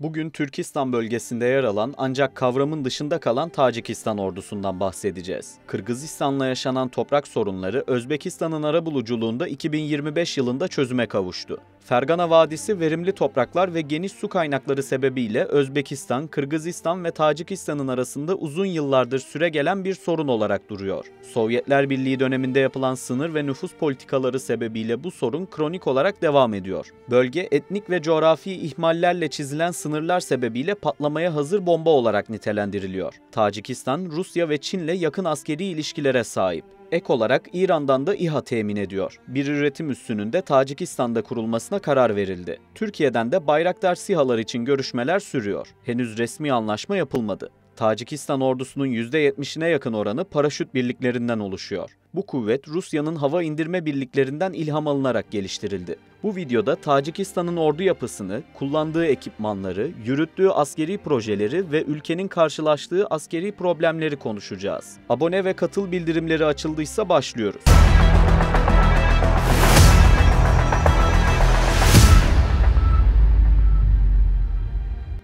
Bugün Türkistan bölgesinde yer alan ancak kavramın dışında kalan Tacikistan ordusundan bahsedeceğiz. Kırgızistan'la yaşanan toprak sorunları Özbekistan'ın arabuluculuğunda 2025 yılında çözüme kavuştu. Fergana Vadisi verimli topraklar ve geniş su kaynakları sebebiyle Özbekistan, Kırgızistan ve Tacikistan'ın arasında uzun yıllardır süregelen bir sorun olarak duruyor. Sovyetler Birliği döneminde yapılan sınır ve nüfus politikaları sebebiyle bu sorun kronik olarak devam ediyor. Bölge etnik ve coğrafi ihmallerle çizilen sınırlar sebebiyle patlamaya hazır bomba olarak nitelendiriliyor. Tacikistan, Rusya ve Çin'le yakın askeri ilişkilere sahip. Ek olarak İran'dan da İHA temin ediyor. Bir üretim üssünün de Tacikistan'da kurulmasına karar verildi. Türkiye'den de Bayraktar SİHA'lar için görüşmeler sürüyor. Henüz resmi anlaşma yapılmadı. Tacikistan ordusunun %70'ine yakın oranı paraşüt birliklerinden oluşuyor. Bu kuvvet Rusya'nın hava indirme birliklerinden ilham alınarak geliştirildi. Bu videoda Tacikistan'ın ordu yapısını, kullandığı ekipmanları, yürüttüğü askeri projeleri ve ülkenin karşılaştığı askeri problemleri konuşacağız. Abone ve katıl bildirimleri açıldıysa başlıyoruz.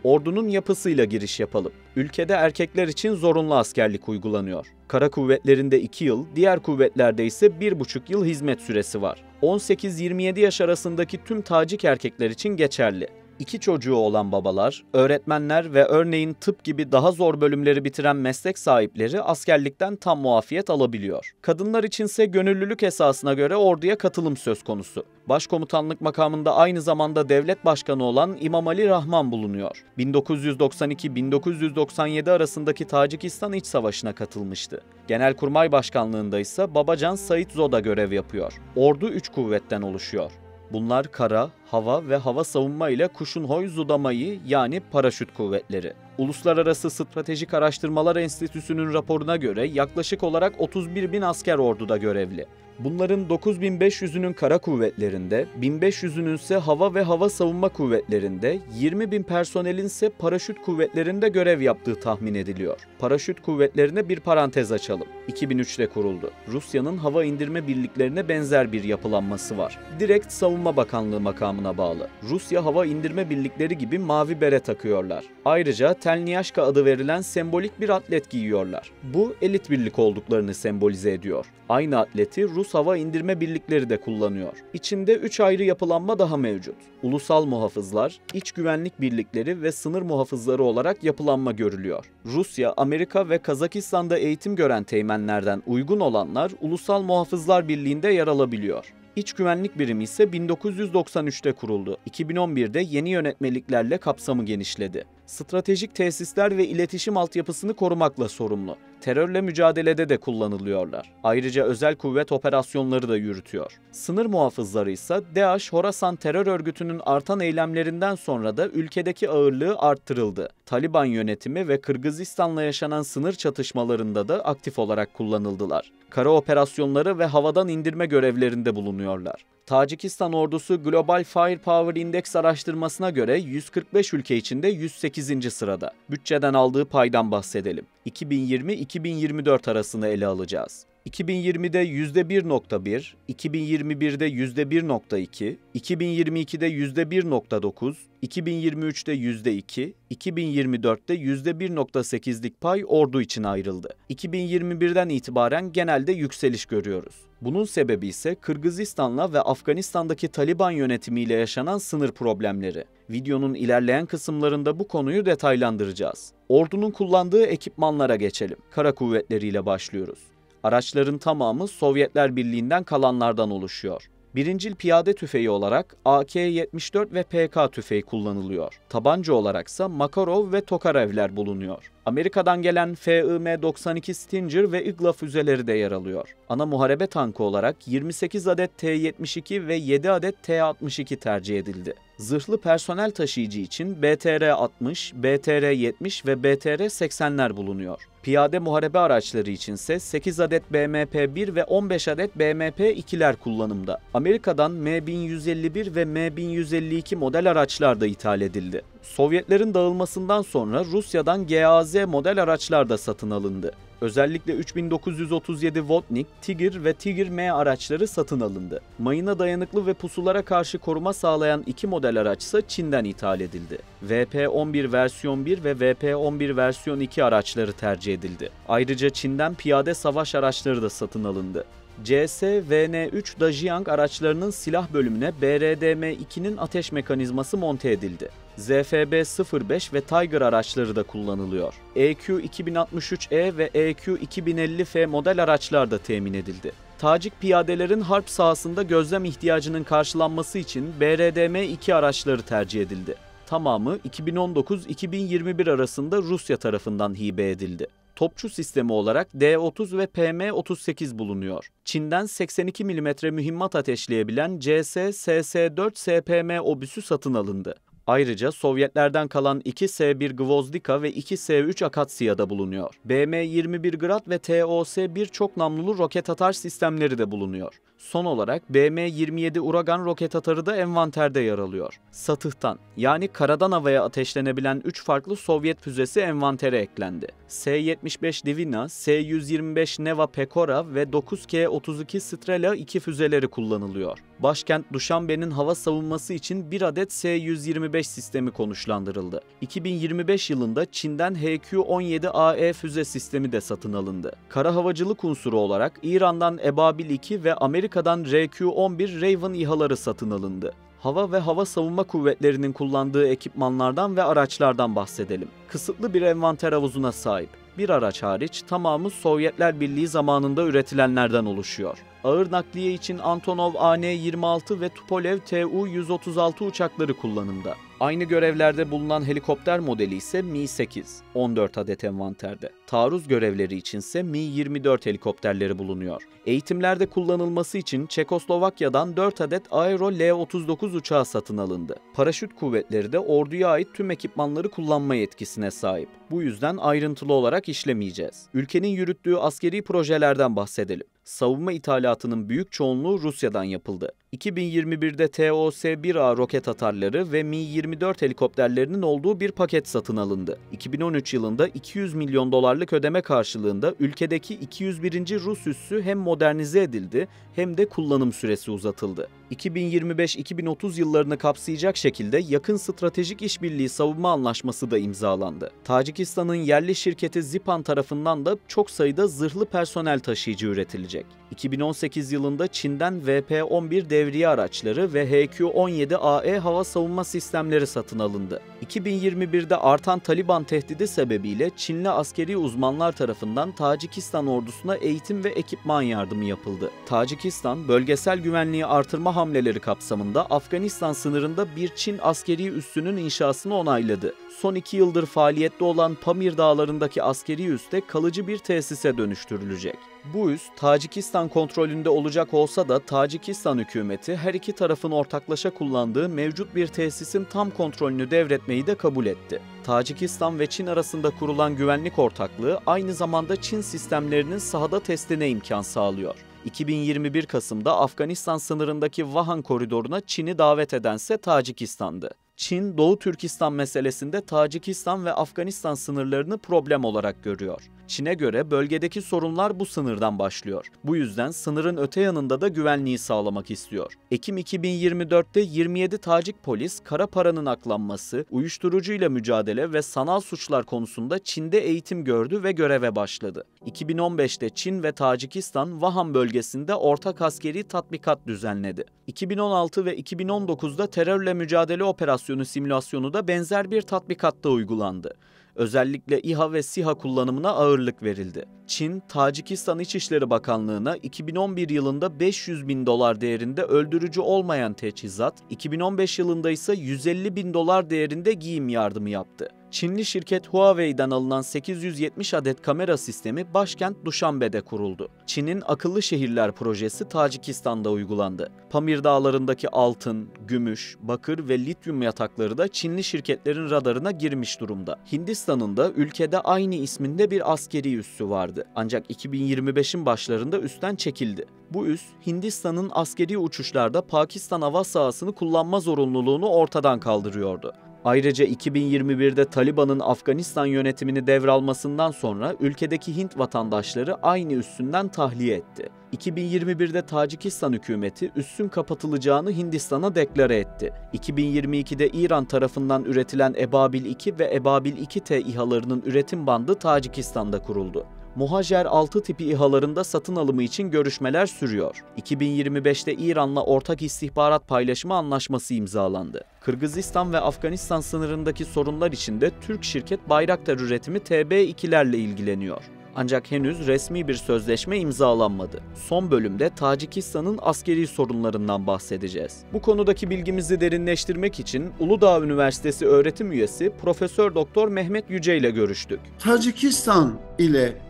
Ordunun yapısıyla giriş yapalım. Ülkede erkekler için zorunlu askerlik uygulanıyor. Kara kuvvetlerinde 2 yıl, diğer kuvvetlerde ise 1,5 yıl hizmet süresi var. 18-27 yaş arasındaki tüm Tacik erkekler için geçerli. 2 çocuğu olan babalar, öğretmenler ve örneğin tıp gibi daha zor bölümleri bitiren meslek sahipleri askerlikten tam muafiyet alabiliyor. Kadınlar içinse gönüllülük esasına göre orduya katılım söz konusu. Başkomutanlık makamında aynı zamanda devlet başkanı olan İmamali Rahman bulunuyor. 1992-1997 arasındaki Tacikistan İç Savaşı'na katılmıştı. Genelkurmay Başkanlığında ise Babacan Sait Zoda görev yapıyor. Ordu 3 kuvvetten oluşuyor. Bunlar kara, hava ve hava savunma ile Kuşunhoy Zudamayı yani paraşüt kuvvetleri. Uluslararası Stratejik Araştırmalar Enstitüsü'nün raporuna göre yaklaşık olarak 31.000 asker orduda görevli. Bunların 9.500'ünün kara kuvvetlerinde, 1.500'ünün ise hava ve hava savunma kuvvetlerinde, 20.000 personelin ise paraşüt kuvvetlerinde görev yaptığı tahmin ediliyor. Paraşüt kuvvetlerine bir parantez açalım. 2003'te kuruldu. Rusya'nın hava indirme birliklerine benzer bir yapılanması var. Direkt Savunma Bakanlığı makamına bağlı. Rusya hava indirme birlikleri gibi mavi bere takıyorlar. Ayrıca Telniyaşka adı verilen sembolik bir atlet giyiyorlar. Bu elit birlik olduklarını sembolize ediyor. Aynı atleti Rus hava indirme birlikleri de kullanıyor. İçinde 3 ayrı yapılanma daha mevcut. Ulusal muhafızlar, iç güvenlik birlikleri ve sınır muhafızları olarak yapılanma görülüyor. Rusya, Amerika ve Kazakistan'da eğitim gören teğmenlerden uygun olanlar Ulusal Muhafızlar Birliği'nde yer alabiliyor. İç güvenlik birimi ise 1993'te kuruldu. 2011'de yeni yönetmeliklerle kapsamı genişledi. Stratejik tesisler ve iletişim altyapısını korumakla sorumlu. Terörle mücadelede de kullanılıyorlar. Ayrıca özel kuvvet operasyonları da yürütüyor. Sınır muhafızları ise DAEŞ-Horasan terör örgütünün artan eylemlerinden sonra da ülkedeki ağırlığı arttırıldı. Taliban yönetimi ve Kırgızistan'la yaşanan sınır çatışmalarında da aktif olarak kullanıldılar. Kara operasyonları ve havadan indirme görevlerinde bulunuyorlar. Tacikistan ordusu Global Firepower Index araştırmasına göre 145 ülke içinde 108. sırada. Bütçeden aldığı paydan bahsedelim. 2020-2024 arasını ele alacağız. 2020'de %1.1, 2021'de %1.2, 2022'de %1.9, 2023'te %2, 2024'te %1.8'lik pay ordu için ayrıldı. 2021'den itibaren genelde yükseliş görüyoruz. Bunun sebebi ise Kırgızistan'la ve Afganistan'daki Taliban yönetimiyle yaşanan sınır problemleri. Videonun ilerleyen kısımlarında bu konuyu detaylandıracağız. Ordunun kullandığı ekipmanlara geçelim. Kara kuvvetleriyle başlıyoruz. Araçların tamamı Sovyetler Birliği'nden kalanlardan oluşuyor. Birincil piyade tüfeği olarak AK-74 ve PK tüfeği kullanılıyor. Tabanca olaraksa Makarov ve Tokarevler bulunuyor. Amerika'dan gelen FIM-92 Stinger ve Igla füzeleri de yer alıyor. Ana muharebe tankı olarak 28 adet T-72 ve 7 adet T-62 tercih edildi. Zırhlı personel taşıyıcı için BTR-60, BTR-70 ve BTR-80'ler bulunuyor. Piyade muharebe araçları içinse 8 adet BMP-1 ve 15 adet BMP-2'ler kullanımda. Amerika'dan M1151 ve M1152 model araçlar da ithal edildi. Sovyetlerin dağılmasından sonra Rusya'dan GAZ model araçlar da satın alındı. Özellikle 3937 Votnik, Tigir ve Tigir M araçları satın alındı. Mayına dayanıklı ve pusulara karşı koruma sağlayan iki model araç ise Çin'den ithal edildi. VP-11 versiyon 1 ve VP-11 versiyon 2 araçları tercih edildi. Ayrıca Çin'den piyade savaş araçları da satın alındı. CS-VN-3 Dajiang araçlarının silah bölümüne BRDM-2'nin ateş mekanizması monte edildi. ZFB-05 ve Tiger araçları da kullanılıyor. EQ-2063E ve EQ-2050F model araçlar da temin edildi. Tacik piyadelerin harp sahasında gözlem ihtiyacının karşılanması için BRDM-2 araçları tercih edildi. Tamamı 2019-2021 arasında Rusya tarafından hibe edildi. Topçu sistemi olarak D-30 ve PM-38 bulunuyor. Çin'den 82 mm mühimmat ateşleyebilen CS-SS-4 SPM obüsü satın alındı. Ayrıca Sovyetlerden kalan 2 S-1 Gvozdika ve 2 S-3 Akasya da bulunuyor. BM-21 Grad ve TOS-1 çok namlulu roket atar sistemleri de bulunuyor. Son olarak BM-27 Uragan roket atarı da envanterde yer alıyor. Satıhtan yani karadan havaya ateşlenebilen 3 farklı Sovyet füzesi envantere eklendi. S-75 Divina, S-125 Neva Pekora ve 9K-32 Strela 2 füzeleri kullanılıyor. Başkent Duşanbe'nin hava savunması için bir adet S-125 sistemi konuşlandırıldı. 2025 yılında Çin'den HQ-17AE füze sistemi de satın alındı. Kara havacılık unsuru olarak İran'dan Ebabil 2 ve Amerika'dan RQ-11 Raven İHA'ları satın alındı. Hava ve hava savunma kuvvetlerinin kullandığı ekipmanlardan ve araçlardan bahsedelim. Kısıtlı bir envanter havuzuna sahip. Bir araç hariç tamamı Sovyetler Birliği zamanında üretilenlerden oluşuyor. Ağır nakliye için Antonov An-26 ve Tupolev Tu-136 uçakları kullanımda. Aynı görevlerde bulunan helikopter modeli ise Mi-8, 14 adet envanterde. Taarruz görevleri içinse Mi-24 helikopterleri bulunuyor. Eğitimlerde kullanılması için Çekoslovakya'dan 4 adet Aero L-39 uçağı satın alındı. Paraşüt kuvvetleri de orduya ait tüm ekipmanları kullanma yetkisine sahip. Bu yüzden ayrıntılı olarak işlemeyeceğiz. Ülkenin yürüttüğü askeri projelerden bahsedelim. Savunma ithalatının büyük çoğunluğu Rusya'dan yapıldı. 2021'de TOS-1A roket atarları ve Mi-24 helikopterlerinin olduğu bir paket satın alındı. 2013 yılında 200 milyon dolarlık ödeme karşılığında ülkedeki 201. Rus üssü hem modernize edildi hem de kullanım süresi uzatıldı. 2025-2030 yıllarını kapsayacak şekilde yakın stratejik işbirliği savunma anlaşması da imzalandı. Tacikistan'ın yerli şirketi Zipan tarafından da çok sayıda zırhlı personel taşıyıcı üretilecek. 2018 yılında Çin'den VP-11 devriye araçları ve HQ-17AE hava savunma sistemleri satın alındı. 2021'de artan Taliban tehdidi sebebiyle Çinli askeri uzmanlar tarafından Tacikistan ordusuna eğitim ve ekipman yardımı yapıldı. Tacikistan, bölgesel güvenliği artırma hamleleri kapsamında Afganistan sınırında bir Çin askeri üssünün inşasını onayladı. Son 2 yıldır faaliyette olan Pamir Dağları'ndaki askeri üs de kalıcı bir tesise dönüştürülecek. Bu üs, Tacikistan kontrolünde olacak olsa da Tacikistan hükümeti her iki tarafın ortaklaşa kullandığı mevcut bir tesisin tam kontrolünü devretmeyi de kabul etti. Tacikistan ve Çin arasında kurulan güvenlik ortaklığı aynı zamanda Çin sistemlerinin sahada testine imkan sağlıyor. 2021 Kasım'da Afganistan sınırındaki Vahan koridoruna Çin'i davet edense Tacikistan'dı. Çin, Doğu Türkistan meselesinde Tacikistan ve Afganistan sınırlarını problem olarak görüyor. Çin'e göre bölgedeki sorunlar bu sınırdan başlıyor. Bu yüzden sınırın öte yanında da güvenliği sağlamak istiyor. Ekim 2024'te 27 Tacik polis, kara paranın aklanması, uyuşturucuyla mücadele ve sanal suçlar konusunda Çin'de eğitim gördü ve göreve başladı. 2015'te Çin ve Tacikistan, Vahan bölgesinde ortak askeri tatbikat düzenledi. 2016 ve 2019'da terörle mücadele operasyonu simülasyonu da benzer bir tatbikatta uygulandı. Özellikle İHA ve SİHA kullanımına ağırlık verildi. Çin, Tacikistan İçişleri Bakanlığı'na 2011 yılında 500 bin dolar değerinde öldürücü olmayan teçhizat, 2015 yılında ise 150 bin dolar değerinde giyim yardımı yaptı. Çinli şirket Huawei'den alınan 870 adet kamera sistemi başkent Duşanbe'de kuruldu. Çin'in akıllı şehirler projesi Tacikistan'da uygulandı. Pamir Dağları'ndaki altın, gümüş, bakır ve lityum yatakları da Çinli şirketlerin radarına girmiş durumda. Hindistan'ın da ülkede aynı isminde bir askeri üssü vardı. Ancak 2025'in başlarında üstten çekildi. Bu üs, Hindistan'ın askeri uçuşlarda Pakistan hava sahasını kullanma zorunluluğunu ortadan kaldırıyordu. Ayrıca 2021'de Taliban'ın Afganistan yönetimini devralmasından sonra ülkedeki Hint vatandaşları aynı üssünden tahliye etti. 2021'de Tacikistan hükümeti üssün kapatılacağını Hindistan'a deklare etti. 2022'de İran tarafından üretilen Ebabil-2 ve Ebabil-2T İHA'larının üretim bandı Tacikistan'da kuruldu. Mohajer 6 tipi İHA'larında satın alımı için görüşmeler sürüyor. 2025'te İran'la ortak istihbarat paylaşımı anlaşması imzalandı. Kırgızistan ve Afganistan sınırındaki sorunlar için de Türk şirket Bayraktar üretimi TB2'lerle ilgileniyor. Ancak henüz resmi bir sözleşme imzalanmadı. Son bölümde Tacikistan'ın askeri sorunlarından bahsedeceğiz. Bu konudaki bilgimizi derinleştirmek için Uludağ Üniversitesi öğretim üyesi Profesör Doktor Mehmet Yüce ile görüştük. Tacikistan ile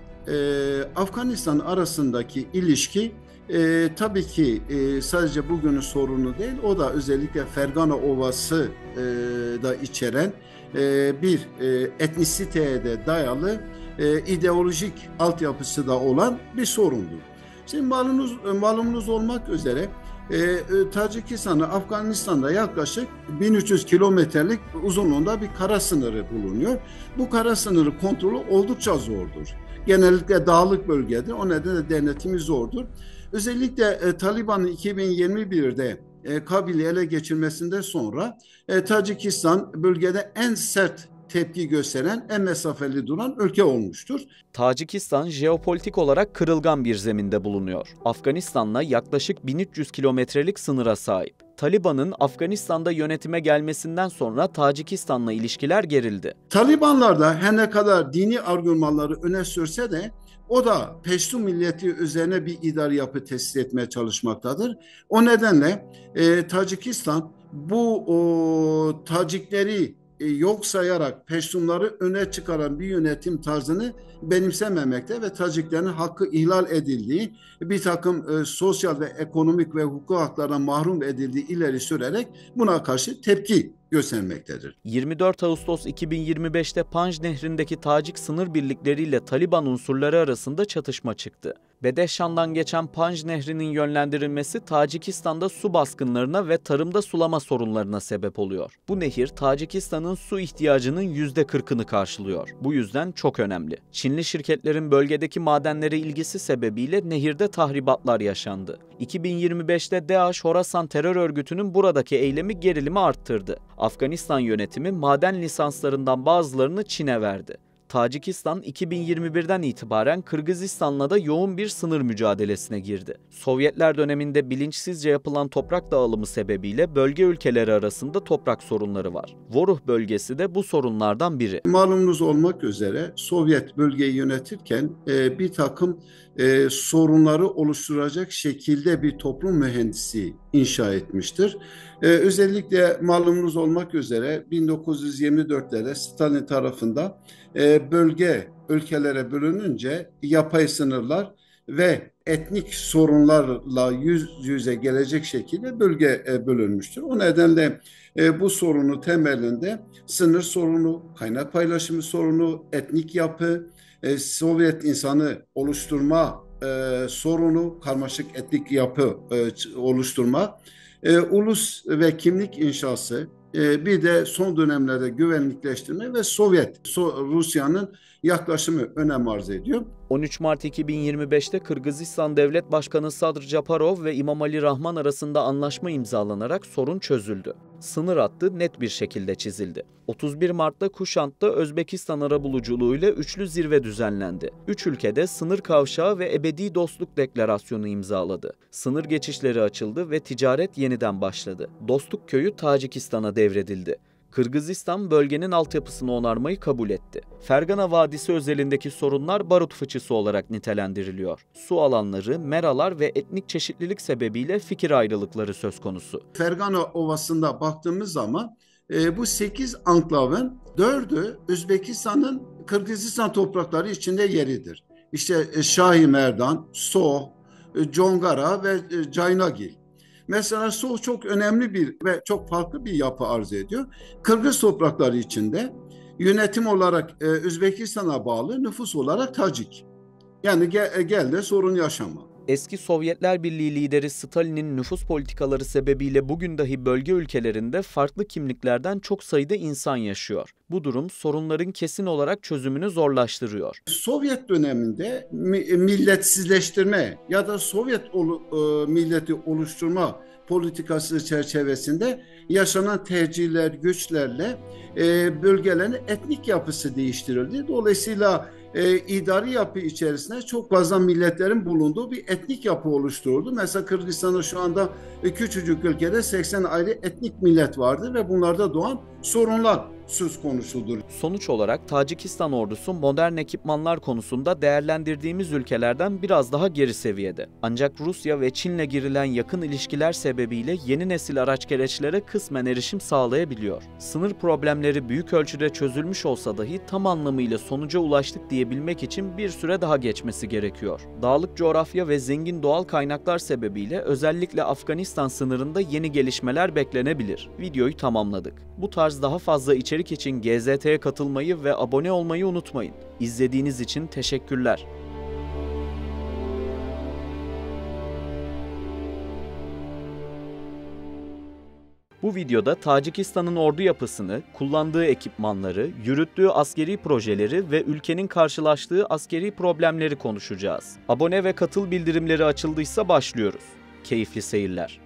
Afganistan arasındaki ilişki tabii ki sadece bugünün sorunu değil, o da özellikle Fergana Ovası da içeren bir etnisiteye de dayalı ideolojik altyapısı da olan bir sorundur. Şimdi malumunuz olmak üzere Tacikistan'la Afganistan'da yaklaşık 1300 kilometrelik uzunluğunda bir kara sınırı bulunuyor. Bu kara sınırı kontrolü oldukça zordur. Genellikle dağlık bölgedir. O nedenle denetimi zordur. Özellikle Taliban'ın 2021'de Kabil'i ele geçirmesinden sonra Tacikistan bölgede en sert tepki gösteren, en mesafeli duran ülke olmuştur. Tacikistan jeopolitik olarak kırılgan bir zeminde bulunuyor. Afganistan'la yaklaşık 1300 kilometrelik sınıra sahip. Taliban'ın Afganistan'da yönetime gelmesinden sonra Tacikistan'la ilişkiler gerildi. Talibanlar da her ne kadar dini argümanları öne sürse de o da Peştu milleti üzerine bir idari yapı tesis etmeye çalışmaktadır. O nedenle Tacikistan bu Tacikleri yok sayarak Peştunları öne çıkaran bir yönetim tarzını benimsememekte ve Taciklerin hakkı ihlal edildiği, bir takım sosyal ve ekonomik ve hukuk haklarından mahrum edildiği ileri sürerek buna karşı tepki göstermektedir. 24 Ağustos 2025'te Panj Nehri'ndeki Tacik sınır birlikleriyle Taliban unsurları arasında çatışma çıktı. Bedeşşan'dan geçen Panj Nehri'nin yönlendirilmesi Tacikistan'da su baskınlarına ve tarımda sulama sorunlarına sebep oluyor. Bu nehir Tacikistan'ın su ihtiyacının %40'ını karşılıyor. Bu yüzden çok önemli. Çinli şirketlerin bölgedeki madenlere ilgisi sebebiyle nehirde tahribatlar yaşandı. 2025'te DAEŞ Horasan terör örgütünün buradaki eylemi gerilimi arttırdı. Afganistan yönetimi maden lisanslarından bazılarını Çin'e verdi. Tacikistan 2021'den itibaren Kırgızistan'la da yoğun bir sınır mücadelesine girdi. Sovyetler döneminde bilinçsizce yapılan toprak dağılımı sebebiyle bölge ülkeleri arasında toprak sorunları var. Voruh bölgesi de bu sorunlardan biri. Malumunuz olmak üzere Sovyet bölgeyi yönetirken bir takım sorunları oluşturacak şekilde bir toplum mühendisi inşa etmiştir. Özellikle malumunuz olmak üzere 1924'lerde Stalin tarafından bölge ülkelere bölününce yapay sınırlar ve etnik sorunlarla yüz yüze gelecek şekilde bölge bölünmüştür. O nedenle bu sorunu temelinde sınır sorunu, kaynak paylaşımı sorunu, etnik yapı, Sovyet insanı oluşturma sorunu, karmaşık etnik yapı oluşturma, ulus ve kimlik inşası, bir de son dönemlerde güvenlikleştirme ve Rusya'nın yaklaşımı önem arz ediyor. 13 Mart 2025'te Kırgızistan Devlet Başkanı Sadr Japarov ve İmamali Rahman arasında anlaşma imzalanarak sorun çözüldü. Sınır hattı net bir şekilde çizildi. 31 Mart'ta Kuşant'ta Özbekistan arabuluculuğuyla üçlü zirve düzenlendi. Üç ülkede sınır kavşağı ve ebedi dostluk deklarasyonu imzaladı. Sınır geçişleri açıldı ve ticaret yeniden başladı. Dostluk köyü Tacikistan'a devredildi. Kırgızistan bölgenin altyapısını onarmayı kabul etti. Fergana Vadisi özelindeki sorunlar barut fıçısı olarak nitelendiriliyor. Su alanları, meralar ve etnik çeşitlilik sebebiyle fikir ayrılıkları söz konusu. Fergana Ovası'nda baktığımız zaman bu 8 anklavın 4'ü Özbekistan'ın Kırgızistan toprakları içinde yeridir. İşte Şahi Merdan, Soğ, Congara ve Caynagil. Mesela Soğ çok önemli bir ve çok farklı bir yapı arz ediyor. Kırgız toprakları içinde yönetim olarak Özbekistan'a bağlı, nüfus olarak Tacik. Yani gel de sorun yaşama. Eski Sovyetler Birliği lideri Stalin'in nüfus politikaları sebebiyle bugün dahi bölge ülkelerinde farklı kimliklerden çok sayıda insan yaşıyor. Bu durum sorunların kesin olarak çözümünü zorlaştırıyor. Sovyet döneminde milletsizleştirme ya da Sovyet milleti oluşturma politikası çerçevesinde yaşanan tercihler, güçlerle bölgelerin etnik yapısı değiştirildi. Dolayısıyla idari yapı içerisinde çok fazla milletlerin bulunduğu bir etnik yapı oluşturuldu. Mesela Kırgızistan'da şu anda küçücük ülkede 80 ayrı etnik millet vardır ve bunlarda doğan sorunlar söz konusudur. Sonuç olarak Tacikistan ordusu modern ekipmanlar konusunda değerlendirdiğimiz ülkelerden biraz daha geri seviyede. Ancak Rusya ve Çin'le girilen yakın ilişkiler sebebiyle yeni nesil araç gereçlere kısmen erişim sağlayabiliyor. Sınır problemleri büyük ölçüde çözülmüş olsa dahi tam anlamıyla sonuca ulaştık diyebilmek için bir süre daha geçmesi gerekiyor. Dağlık coğrafya ve zengin doğal kaynaklar sebebiyle özellikle Afganistan sınırında yeni gelişmeler beklenebilir. Videoyu tamamladık. Bu tarz daha fazla içerik için GZT'ye katılmayı ve abone olmayı unutmayın. İzlediğiniz için teşekkürler. Bu videoda Tacikistan'ın ordu yapısını, kullandığı ekipmanları, yürüttüğü askeri projeleri ve ülkenin karşılaştığı askeri problemleri konuşacağız. Abone ve katıl bildirimleri açıldıysa başlıyoruz. Keyifli seyirler.